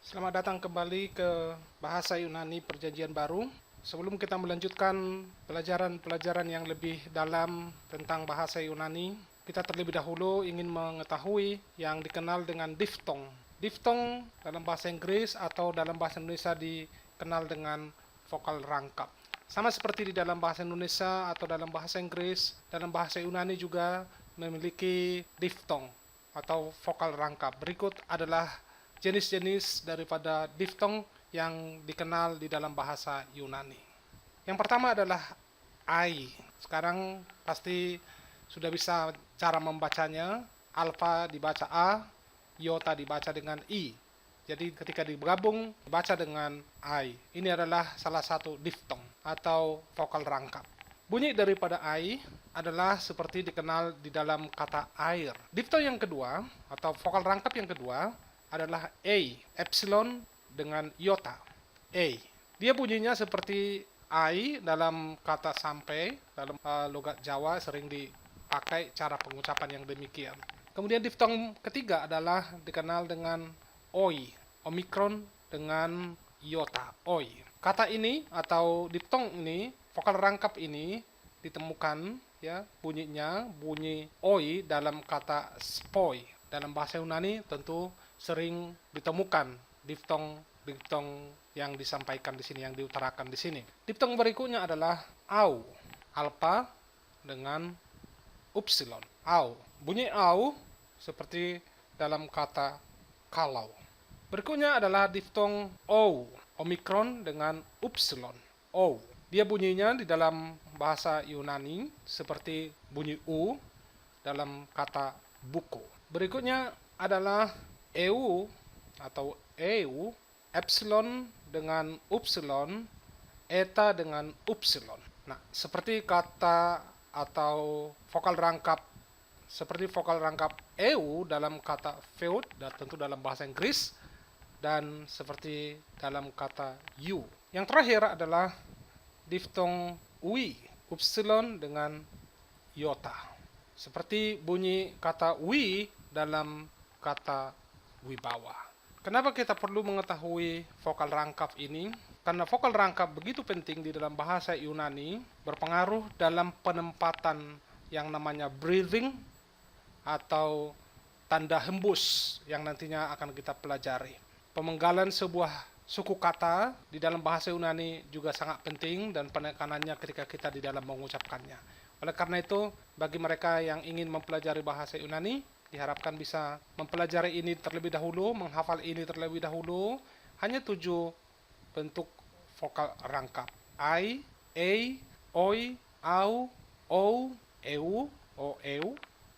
Selamat datang kembali ke Bahasa Yunani Perjanjian Baru. Sebelum kita melanjutkan pelajaran-pelajaran yang lebih dalam tentang bahasa Yunani, kita terlebih dahulu ingin mengetahui yang dikenal dengan diftong. Diftong dalam bahasa Inggris atau dalam bahasa Indonesia dikenal dengan vokal rangkap. Sama seperti di dalam bahasa Indonesia atau dalam bahasa Inggris, dalam bahasa Yunani juga memiliki diftong atau vokal rangkap. Berikut adalah jenis-jenis daripada diftong yang dikenal di dalam bahasa Yunani. Yang pertama adalah ai. Sekarang pasti sudah bisa cara membacanya. Alfa dibaca a, iota dibaca dengan i. Jadi ketika digabung dibaca dengan ai. Ini adalah salah satu diftong atau vokal rangkap. Bunyi daripada ai adalah seperti dikenal di dalam kata air. Diftong yang kedua atau vokal rangkap yang kedua adalah A, epsilon dengan iota. A. Dia bunyinya seperti I dalam kata sampai, dalam logat Jawa sering dipakai cara pengucapan yang demikian. Kemudian diftong ketiga adalah dikenal dengan OI, omikron dengan iota, OI. Kata ini atau diftong ini, vokal rangkap ini ditemukan ya bunyinya bunyi OI dalam kata spoi. Dalam bahasa Yunani tentu sering ditemukan diftong yang disampaikan di sini, yang diutarakan di sini. Diftong berikutnya adalah au, alfa dengan upsilon. Au, bunyi au seperti dalam kata kalau. Berikutnya adalah diftong o, omikron dengan upsilon. O, dia bunyinya di dalam bahasa Yunani seperti bunyi u dalam kata buku. Berikutnya adalah EU atau EU, epsilon dengan upsilon, eta dengan upsilon. Nah, seperti kata atau vokal rangkap seperti vokal rangkap EU dalam kata feud, dan tentu dalam bahasa Inggris, dan seperti dalam kata you. Yang terakhir adalah diftong ui, upsilon dengan iota. Seperti bunyi kata wi dalam kata wibawa. Kenapa kita perlu mengetahui vokal rangkap ini? Karena vokal rangkap begitu penting di dalam bahasa Yunani, berpengaruh dalam penempatan yang namanya breathing atau tanda hembus yang nantinya akan kita pelajari. Pemenggalan sebuah suku kata di dalam bahasa Yunani juga sangat penting dan penekanannya ketika kita di dalam mengucapkannya. Oleh karena itu, bagi mereka yang ingin mempelajari bahasa Yunani, diharapkan bisa mempelajari ini terlebih dahulu, menghafal ini terlebih dahulu. Hanya 7 bentuk vokal rangkap. I, A, OI, AU, OU, EU, OEU,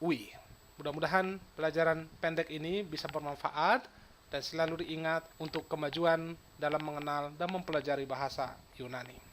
UI. Mudah-mudahan pelajaran pendek ini bisa bermanfaat dan selalu diingat untuk kemajuan dalam mengenal dan mempelajari bahasa Yunani.